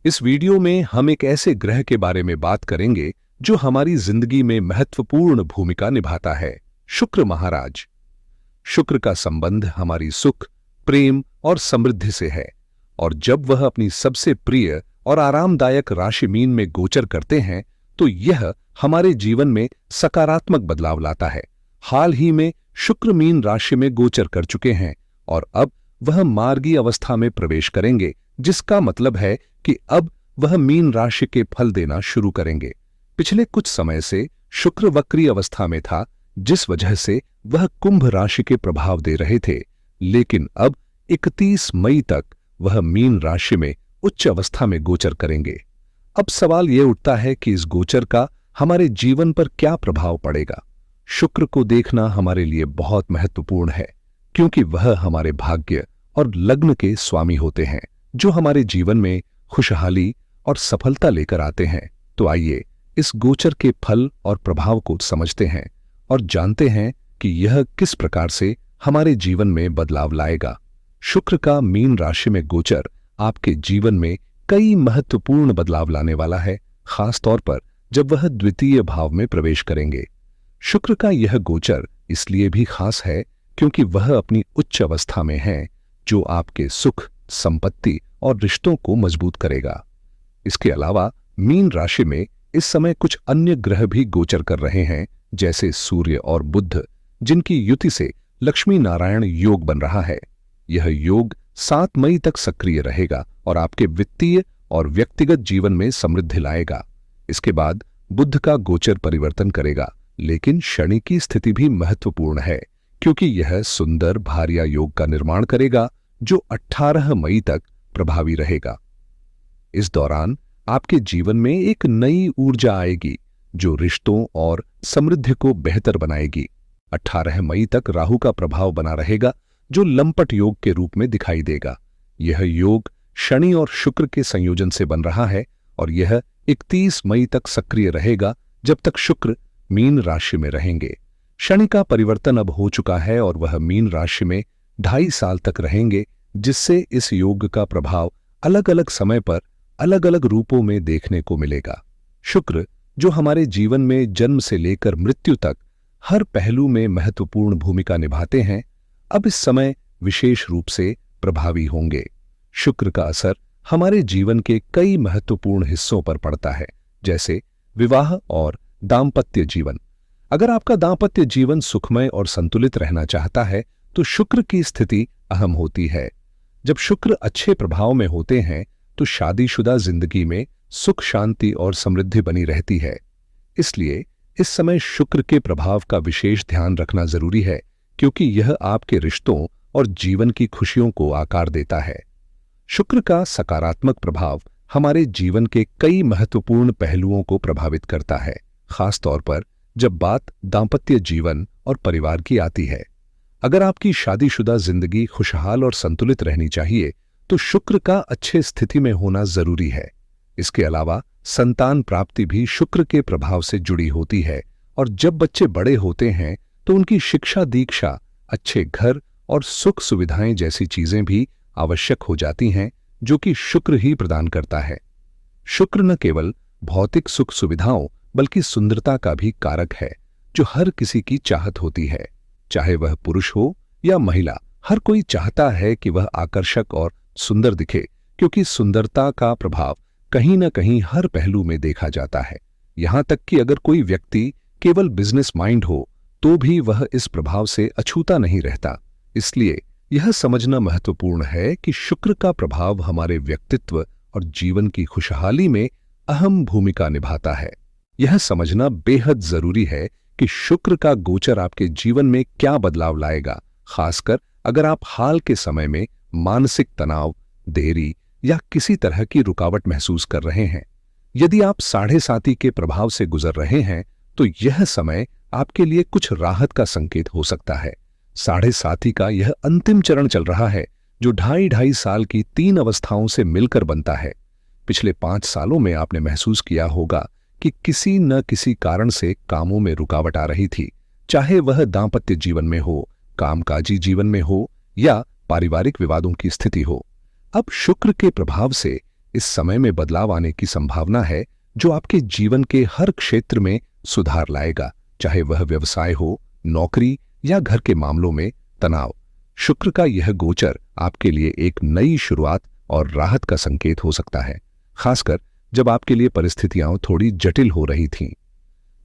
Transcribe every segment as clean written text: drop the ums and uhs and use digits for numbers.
इस वीडियो में हम एक ऐसे ग्रह के बारे में बात करेंगे जो हमारी जिंदगी में महत्वपूर्ण भूमिका निभाता है, शुक्र महाराज। शुक्र का संबंध हमारी सुख, प्रेम और समृद्धि से है और जब वह अपनी सबसे प्रिय और आरामदायक राशि मीन में गोचर करते हैं तो यह हमारे जीवन में सकारात्मक बदलाव लाता है। हाल ही में शुक्र मीन राशि में गोचर कर चुके हैं और अब वह मार्गी अवस्था में प्रवेश करेंगे, जिसका मतलब है कि अब वह मीन राशि के फल देना शुरू करेंगे। पिछले कुछ समय से शुक्र वक्री अवस्था में था, जिस वजह से वह कुंभ राशि के प्रभाव दे रहे थे, लेकिन अब 31 मई तक वह मीन राशि में उच्च अवस्था में गोचर करेंगे। अब सवाल यह उठता है कि इस गोचर का हमारे जीवन पर क्या प्रभाव पड़ेगा। शुक्र को देखना हमारे लिए बहुत महत्वपूर्ण है, क्योंकि वह हमारे भाग्य और लग्न के स्वामी होते हैं, जो हमारे जीवन में खुशहाली और सफलता लेकर आते हैं। तो आइए इस गोचर के फल और प्रभाव को समझते हैं और जानते हैं कि यह किस प्रकार से हमारे जीवन में बदलाव लाएगा। शुक्र का मीन राशि में गोचर आपके जीवन में कई महत्वपूर्ण बदलाव लाने वाला है, खास तौर पर जब वह द्वितीय भाव में प्रवेश करेंगे। शुक्र का यह गोचर इसलिए भी खास है क्योंकि वह अपनी उच्च अवस्था में है, जो आपके सुख, संपत्ति और रिश्तों को मजबूत करेगा। इसके अलावा मीन राशि में इस समय कुछ अन्य ग्रह भी गोचर कर रहे हैं, जैसे सूर्य और बुध, जिनकी युति से लक्ष्मी नारायण योग बन रहा है। यह योग 7 मई तक सक्रिय रहेगा और आपके वित्तीय और व्यक्तिगत जीवन में समृद्धि लाएगा। इसके बाद बुध का गोचर परिवर्तन करेगा, लेकिन शनि की स्थिति भी महत्वपूर्ण है, क्योंकि यह सुंदर भार्या योग का निर्माण करेगा, जो 18 मई तक प्रभावी रहेगा। इस दौरान आपके जीवन में एक नई ऊर्जा आएगी, जो रिश्तों और समृद्धि को बेहतर बनाएगी। 18 मई तक राहु का प्रभाव बना रहेगा, जो लंपट योग के रूप में दिखाई देगा। यह योग शनि और शुक्र के संयोजन से बन रहा है और यह 31 मई तक सक्रिय रहेगा, जब तक शुक्र मीन राशि में रहेंगे। शनि का परिवर्तन अब हो चुका है और वह मीन राशि में 2.5 साल तक रहेंगे, जिससे इस योग का प्रभाव अलग अलग समय पर अलग अलग रूपों में देखने को मिलेगा। शुक्र, जो हमारे जीवन में जन्म से लेकर मृत्यु तक हर पहलू में महत्वपूर्ण भूमिका निभाते हैं, अब इस समय विशेष रूप से प्रभावी होंगे। शुक्र का असर हमारे जीवन के कई महत्वपूर्ण हिस्सों पर पड़ता है, जैसे विवाह और दाम्पत्य जीवन। अगर आपका दाम्पत्य जीवन सुखमय और संतुलित रहना चाहता है तो शुक्र की स्थिति अहम होती है। जब शुक्र अच्छे प्रभाव में होते हैं तो शादीशुदा जिंदगी में सुख, शांति और समृद्धि बनी रहती है। इसलिए इस समय शुक्र के प्रभाव का विशेष ध्यान रखना जरूरी है, क्योंकि यह आपके रिश्तों और जीवन की खुशियों को आकार देता है। शुक्र का सकारात्मक प्रभाव हमारे जीवन के कई महत्वपूर्ण पहलुओं को प्रभावित करता है, खास तौर पर जब बात दाम्पत्य जीवन और परिवार की आती है। अगर आपकी शादीशुदा जिंदगी खुशहाल और संतुलित रहनी चाहिए तो शुक्र का अच्छे स्थिति में होना जरूरी है। इसके अलावा संतान प्राप्ति भी शुक्र के प्रभाव से जुड़ी होती है और जब बच्चे बड़े होते हैं तो उनकी शिक्षा दीक्षा, अच्छे घर और सुख सुविधाएं जैसी चीजें भी आवश्यक हो जाती हैं, जो कि शुक्र ही प्रदान करता है। शुक्र न केवल भौतिक सुख सुविधाओं बल्कि सुंदरता का भी कारक है, जो हर किसी की चाहत होती है। चाहे वह पुरुष हो या महिला, हर कोई चाहता है कि वह आकर्षक और सुंदर दिखे, क्योंकि सुंदरता का प्रभाव कहीं न कहीं हर पहलू में देखा जाता है। यहां तक कि अगर कोई व्यक्ति केवल बिजनेस माइंड हो तो भी वह इस प्रभाव से अछूता नहीं रहता। इसलिए यह समझना महत्वपूर्ण है कि शुक्र का प्रभाव हमारे व्यक्तित्व और जीवन की खुशहाली में अहम भूमिका निभाता है। यह समझना बेहद जरूरी है कि शुक्र का गोचर आपके जीवन में क्या बदलाव लाएगा, खासकर अगर आप हाल के समय में मानसिक तनाव, देरी या किसी तरह की रुकावट महसूस कर रहे हैं। यदि आप 7.5 के प्रभाव से गुजर रहे हैं तो यह समय आपके लिए कुछ राहत का संकेत हो सकता है। 7.5 का यह अंतिम चरण चल रहा है, जो 2.5 साल की 3 अवस्थाओं से मिलकर बनता है। पिछले 5 सालों में आपने महसूस किया होगा कि किसी न किसी कारण से कामों में रुकावट आ रही थी, चाहे वह दांपत्य जीवन में हो, कामकाजी जीवन में हो या पारिवारिक विवादों की स्थिति हो। अब शुक्र के प्रभाव से इस समय में बदलाव आने की संभावना है जो आपके जीवन के हर क्षेत्र में सुधार लाएगा, चाहे वह व्यवसाय हो, नौकरी या घर के मामलों में तनाव। शुक्र का यह गोचर आपके लिए एक नई शुरुआत और राहत का संकेत हो सकता है, खासकर जब आपके लिए परिस्थितियां थोड़ी जटिल हो रही थीं।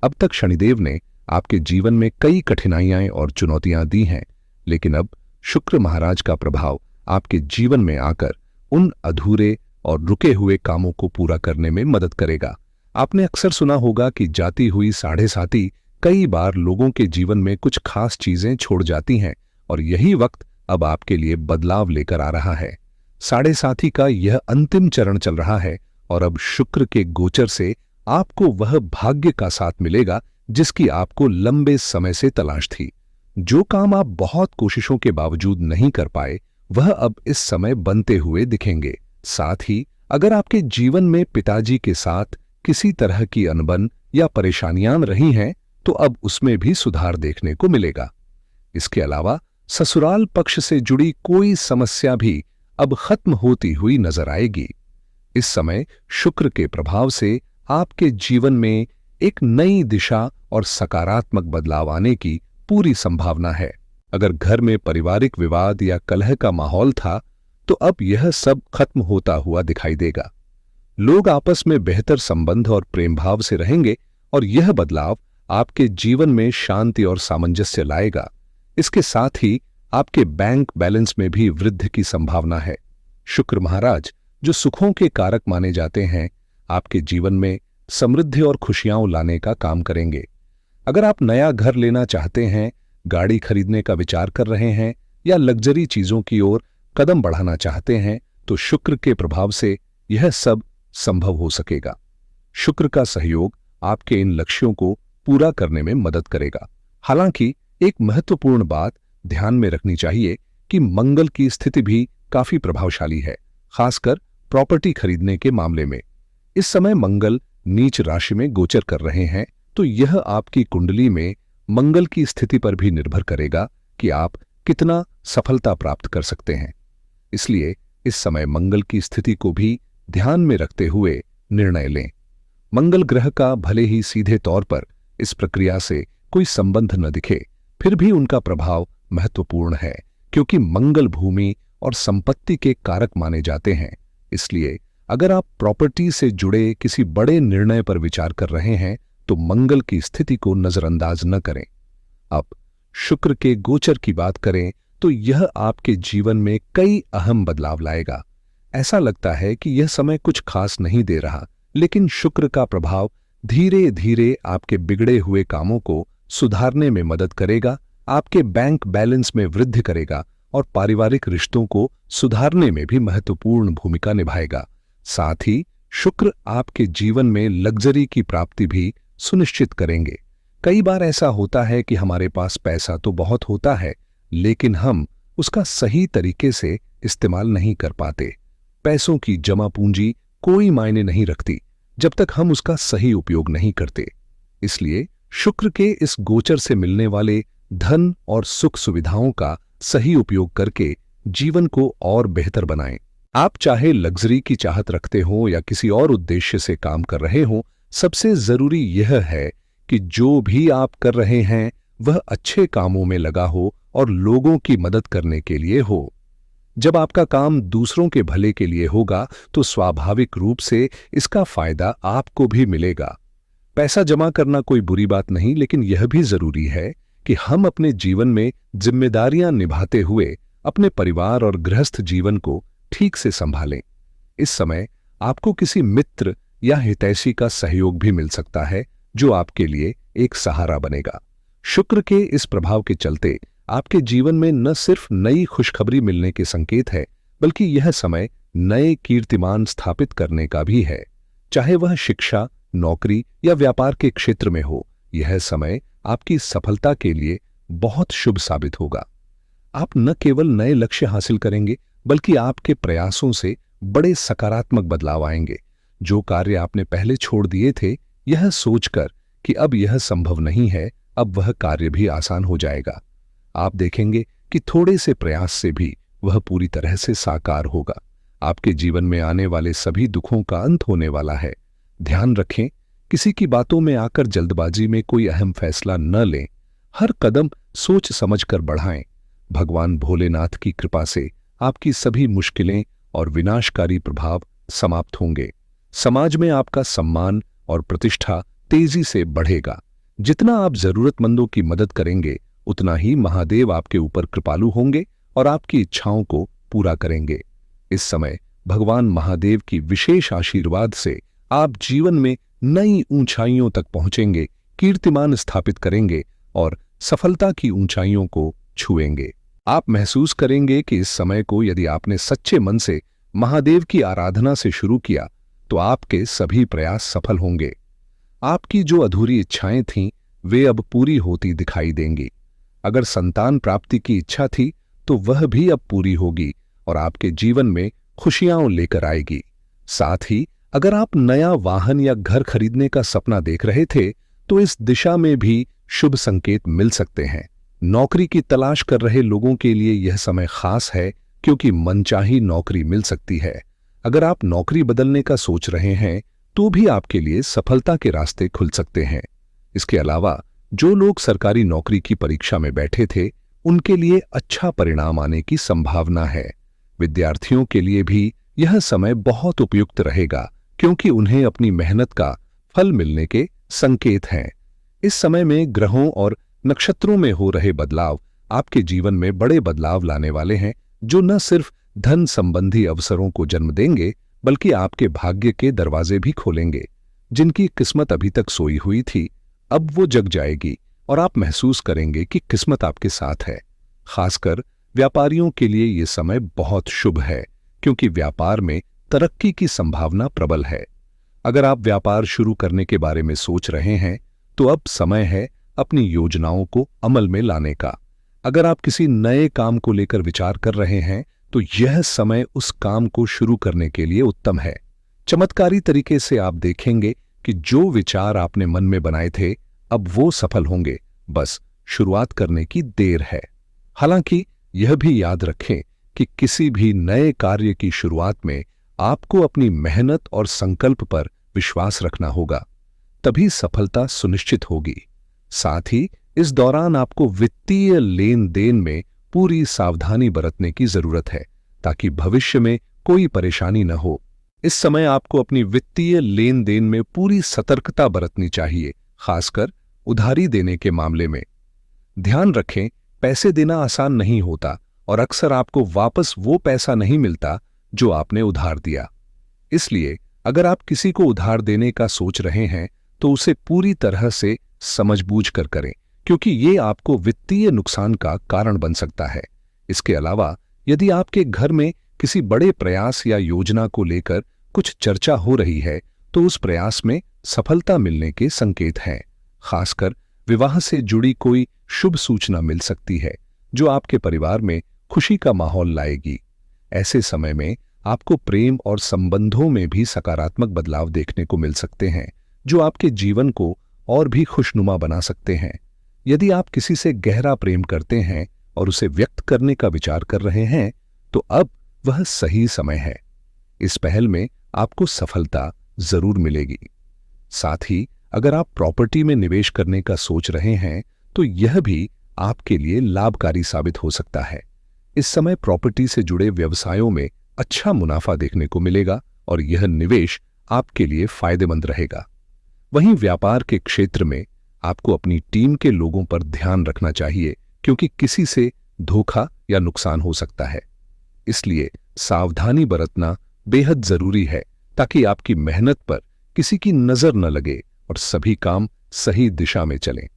अब तक शनिदेव ने आपके जीवन में कई कठिनाइयां और चुनौतियां दी हैं, लेकिन अब शुक्र महाराज का प्रभाव आपके जीवन में आकर उन अधूरे और रुके हुए कामों को पूरा करने में मदद करेगा। आपने अक्सर सुना होगा कि जाती हुई साढ़े साती कई बार लोगों के जीवन में कुछ खास चीजें छोड़ जाती हैं, और यही वक्त अब आपके लिए बदलाव लेकर आ रहा है। साढ़े साथी का यह अंतिम चरण चल रहा है और अब शुक्र के गोचर से आपको वह भाग्य का साथ मिलेगा जिसकी आपको लंबे समय से तलाश थी। जो काम आप बहुत कोशिशों के बावजूद नहीं कर पाए, वह अब इस समय बनते हुए दिखेंगे। साथ ही अगर आपके जीवन में पिताजी के साथ किसी तरह की अनबन या परेशानियां रही हैं, तो अब उसमें भी सुधार देखने को मिलेगा। इसके अलावा ससुराल पक्ष से जुड़ी कोई समस्या भी अब खत्म होती हुई नजर आएगी। इस समय शुक्र के प्रभाव से आपके जीवन में एक नई दिशा और सकारात्मक बदलाव आने की पूरी संभावना है। अगर घर में पारिवारिक विवाद या कलह का माहौल था, तो अब यह सब खत्म होता हुआ दिखाई देगा। लोग आपस में बेहतर संबंध और प्रेम भाव से रहेंगे और यह बदलाव आपके जीवन में शांति और सामंजस्य लाएगा। इसके साथ ही आपके बैंक बैलेंस में भी वृद्धि की संभावना है। शुक्र महाराज, जो सुखों के कारक माने जाते हैं, आपके जीवन में समृद्धि और खुशियां लाने का काम करेंगे। अगर आप नया घर लेना चाहते हैं, गाड़ी खरीदने का विचार कर रहे हैं या लग्जरी चीजों की ओर कदम बढ़ाना चाहते हैं, तो शुक्र के प्रभाव से यह सब संभव हो सकेगा। शुक्र का सहयोग आपके इन लक्ष्यों को पूरा करने में मदद करेगा। हालांकि एक महत्वपूर्ण बात ध्यान में रखनी चाहिए कि मंगल की स्थिति भी काफी प्रभावशाली है, खासकर प्रॉपर्टी खरीदने के मामले में। इस समय मंगल नीच राशि में गोचर कर रहे हैं, तो यह आपकी कुंडली में मंगल की स्थिति पर भी निर्भर करेगा कि आप कितना सफलता प्राप्त कर सकते हैं। इसलिए इस समय मंगल की स्थिति को भी ध्यान में रखते हुए निर्णय लें। मंगल ग्रह का भले ही सीधे तौर पर इस प्रक्रिया से कोई संबंध न दिखे, फिर भी उनका प्रभाव महत्वपूर्ण है, क्योंकि मंगल भूमि और संपत्ति के कारक माने जाते हैं। इसलिए अगर आप प्रॉपर्टी से जुड़े किसी बड़े निर्णय पर विचार कर रहे हैं, तो मंगल की स्थिति को नजरअंदाज न करें। अब शुक्र के गोचर की बात करें तो यह आपके जीवन में कई अहम बदलाव लाएगा। ऐसा लगता है कि यह समय कुछ खास नहीं दे रहा, लेकिन शुक्र का प्रभाव धीरे धीरे आपके बिगड़े हुए कामों को सुधारने में मदद करेगा, आपके बैंक बैलेंस में वृद्धि करेगा और पारिवारिक रिश्तों को सुधारने में भी महत्वपूर्ण भूमिका निभाएगा। साथ ही शुक्र आपके जीवन में लग्जरी की प्राप्ति भी सुनिश्चित करेंगे। कई बार ऐसा होता है कि हमारे पास पैसा तो बहुत होता है, लेकिन हम उसका सही तरीके से इस्तेमाल नहीं कर पाते। पैसों की जमा पूंजी कोई मायने नहीं रखती जब तक हम उसका सही उपयोग नहीं करते। इसलिए शुक्र के इस गोचर से मिलने वाले धन और सुख सुविधाओं का सही उपयोग करके जीवन को और बेहतर बनाएं। आप चाहे लग्जरी की चाहत रखते हो या किसी और उद्देश्य से काम कर रहे हो, सबसे जरूरी यह है कि जो भी आप कर रहे हैं वह अच्छे कामों में लगा हो और लोगों की मदद करने के लिए हो। जब आपका काम दूसरों के भले के लिए होगा, तो स्वाभाविक रूप से इसका फायदा आपको भी मिलेगा। पैसा जमा करना कोई बुरी बात नहीं, लेकिन यह भी जरूरी है कि हम अपने जीवन में जिम्मेदारियां निभाते हुए अपने परिवार और गृहस्थ जीवन को ठीक से संभालें। इस समय आपको किसी मित्र या हितैषी का सहयोग भी मिल सकता है, जो आपके लिए एक सहारा बनेगा। शुक्र के इस प्रभाव के चलते आपके जीवन में न सिर्फ नई खुशखबरी मिलने के संकेत है, बल्कि यह समय नए कीर्तिमान स्थापित करने का भी है। चाहे वह शिक्षा, नौकरी या व्यापार के क्षेत्र में हो, यह समय आपकी सफलता के लिए बहुत शुभ साबित होगा। आप न केवल नए लक्ष्य हासिल करेंगे, बल्कि आपके प्रयासों से बड़े सकारात्मक बदलाव आएंगे। जो कार्य आपने पहले छोड़ दिए थे, यह सोचकर कि अब यह संभव नहीं है, अब वह कार्य भी आसान हो जाएगा। आप देखेंगे कि थोड़े से प्रयास से भी वह पूरी तरह से साकार होगा। आपके जीवन में आने वाले सभी दुखों का अंत होने वाला है। ध्यान रखें, किसी की बातों में आकर जल्दबाजी में कोई अहम फैसला न लें। हर कदम सोच समझकर बढ़ाएं। भगवान भोलेनाथ की कृपा से आपकी सभी मुश्किलें और विनाशकारी प्रभाव समाप्त होंगे। समाज में आपका सम्मान और प्रतिष्ठा तेजी से बढ़ेगा। जितना आप जरूरतमंदों की मदद करेंगे, उतना ही महादेव आपके ऊपर कृपालु होंगे और आपकी इच्छाओं को पूरा करेंगे। इस समय भगवान महादेव की विशेष आशीर्वाद से आप जीवन में नई ऊंचाइयों तक पहुंचेंगे, कीर्तिमान स्थापित करेंगे और सफलता की ऊंचाइयों को छुएंगे। आप महसूस करेंगे कि इस समय को यदि आपने सच्चे मन से महादेव की आराधना से शुरू किया तो आपके सभी प्रयास सफल होंगे। आपकी जो अधूरी इच्छाएं थीं, वे अब पूरी होती दिखाई देंगी। अगर संतान प्राप्ति की इच्छा थी तो वह भी अब पूरी होगी और आपके जीवन में खुशियां लेकर आएगी। साथ ही अगर आप नया वाहन या घर खरीदने का सपना देख रहे थे तो इस दिशा में भी शुभ संकेत मिल सकते हैं। नौकरी की तलाश कर रहे लोगों के लिए यह समय खास है, क्योंकि मनचाही नौकरी मिल सकती है। अगर आप नौकरी बदलने का सोच रहे हैं तो भी आपके लिए सफलता के रास्ते खुल सकते हैं। इसके अलावा जो लोग सरकारी नौकरी की परीक्षा में बैठे थे, उनके लिए अच्छा परिणाम आने की संभावना है। विद्यार्थियों के लिए भी यह समय बहुत उपयुक्त रहेगा, क्योंकि उन्हें अपनी मेहनत का फल मिलने के संकेत हैं। इस समय में ग्रहों और नक्षत्रों में हो रहे बदलाव आपके जीवन में बड़े बदलाव लाने वाले हैं, जो न सिर्फ धन संबंधी अवसरों को जन्म देंगे, बल्कि आपके भाग्य के दरवाजे भी खोलेंगे। जिनकी किस्मत अभी तक सोई हुई थी, अब वो जग जाएगी और आप महसूस करेंगे कि किस्मत आपके साथ है। खासकर व्यापारियों के लिए ये समय बहुत शुभ है, क्योंकि व्यापार में तरक्की की संभावना प्रबल है। अगर आप व्यापार शुरू करने के बारे में सोच रहे हैं तो अब समय है अपनी योजनाओं को अमल में लाने का। अगर आप किसी नए काम को लेकर विचार कर रहे हैं तो यह समय उस काम को शुरू करने के लिए उत्तम है। चमत्कारी तरीके से आप देखेंगे कि जो विचार आपने मन में बनाए थे, अब वो सफल होंगे। बस शुरुआत करने की देर है। हालांकि यह भी याद रखें कि किसी भी नए कार्य की शुरुआत में आपको अपनी मेहनत और संकल्प पर विश्वास रखना होगा, तभी सफलता सुनिश्चित होगी। साथ ही इस दौरान आपको वित्तीय लेन देन में पूरी सावधानी बरतने की जरूरत है, ताकि भविष्य में कोई परेशानी न हो। इस समय आपको अपनी वित्तीय लेन देन में पूरी सतर्कता बरतनी चाहिए, खासकर उधारी देने के मामले में। ध्यान रखें, पैसे देना आसान नहीं होता और अक्सर आपको वापस वो पैसा नहीं मिलता जो आपने उधार दिया। इसलिए अगर आप किसी को उधार देने का सोच रहे हैं तो उसे पूरी तरह से समझबूझ कर करें, क्योंकि ये आपको वित्तीय नुकसान का कारण बन सकता है। इसके अलावा यदि आपके घर में किसी बड़े प्रयास या योजना को लेकर कुछ चर्चा हो रही है तो उस प्रयास में सफलता मिलने के संकेत हैं। खासकर विवाह से जुड़ी कोई शुभ सूचना मिल सकती है जो आपके परिवार में खुशी का माहौल लाएगी। ऐसे समय में आपको प्रेम और संबंधों में भी सकारात्मक बदलाव देखने को मिल सकते हैं, जो आपके जीवन को और भी खुशनुमा बना सकते हैं। यदि आप किसी से गहरा प्रेम करते हैं और उसे व्यक्त करने का विचार कर रहे हैं तो अब वह सही समय है। इस पहल में आपको सफलता जरूर मिलेगी। साथ ही अगर आप प्रॉपर्टी में निवेश करने का सोच रहे हैं तो यह भी आपके लिए लाभकारी साबित हो सकता है। इस समय प्रॉपर्टी से जुड़े व्यवसायों में अच्छा मुनाफा देखने को मिलेगा और यह निवेश आपके लिए फायदेमंद रहेगा। वहीं व्यापार के क्षेत्र में आपको अपनी टीम के लोगों पर ध्यान रखना चाहिए, क्योंकि किसी से धोखा या नुकसान हो सकता है। इसलिए सावधानी बरतना बेहद जरूरी है, ताकि आपकी मेहनत पर किसी की नजर न लगे और सभी काम सही दिशा में चलें।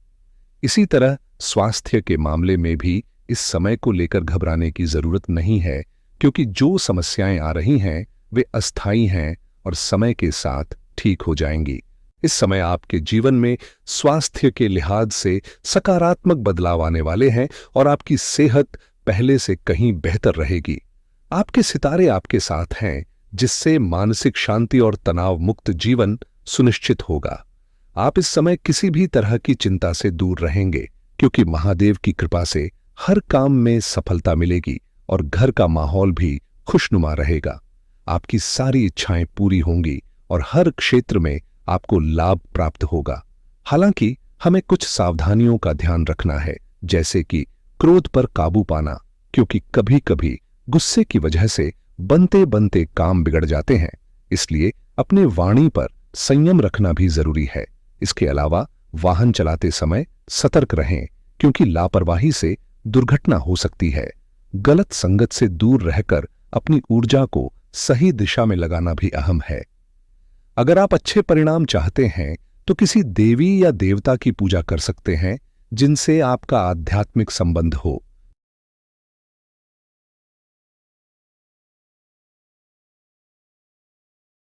इसी तरह स्वास्थ्य के मामले में भी इस समय को लेकर घबराने की जरूरत नहीं है, क्योंकि जो समस्याएं आ रही हैं वे अस्थायी हैं और समय के साथ ठीक हो जाएंगी। इस समय आपके जीवन में स्वास्थ्य के लिहाज से सकारात्मक बदलाव आने वाले हैं और आपकी सेहत पहले से कहीं बेहतर रहेगी। आपके सितारे आपके साथ हैं, जिससे मानसिक शांति और तनाव मुक्त जीवन सुनिश्चित होगा। आप इस समय किसी भी तरह की चिंता से दूर रहेंगे, क्योंकि महादेव की कृपा से हर काम में सफलता मिलेगी और घर का माहौल भी खुशनुमा रहेगा। आपकी सारी इच्छाएं पूरी होंगी और हर क्षेत्र में आपको लाभ प्राप्त होगा। हालांकि हमें कुछ सावधानियों का ध्यान रखना है, जैसे कि क्रोध पर काबू पाना, क्योंकि कभी-कभी गुस्से की वजह से बनते बनते काम बिगड़ जाते हैं। इसलिए अपने वाणी पर संयम रखना भी जरूरी है। इसके अलावा वाहन चलाते समय सतर्क रहें, क्योंकि लापरवाही से दुर्घटना हो सकती है। गलत संगत से दूर रहकर अपनी ऊर्जा को सही दिशा में लगाना भी अहम है। अगर आप अच्छे परिणाम चाहते हैं तो किसी देवी या देवता की पूजा कर सकते हैं जिनसे आपका आध्यात्मिक संबंध हो।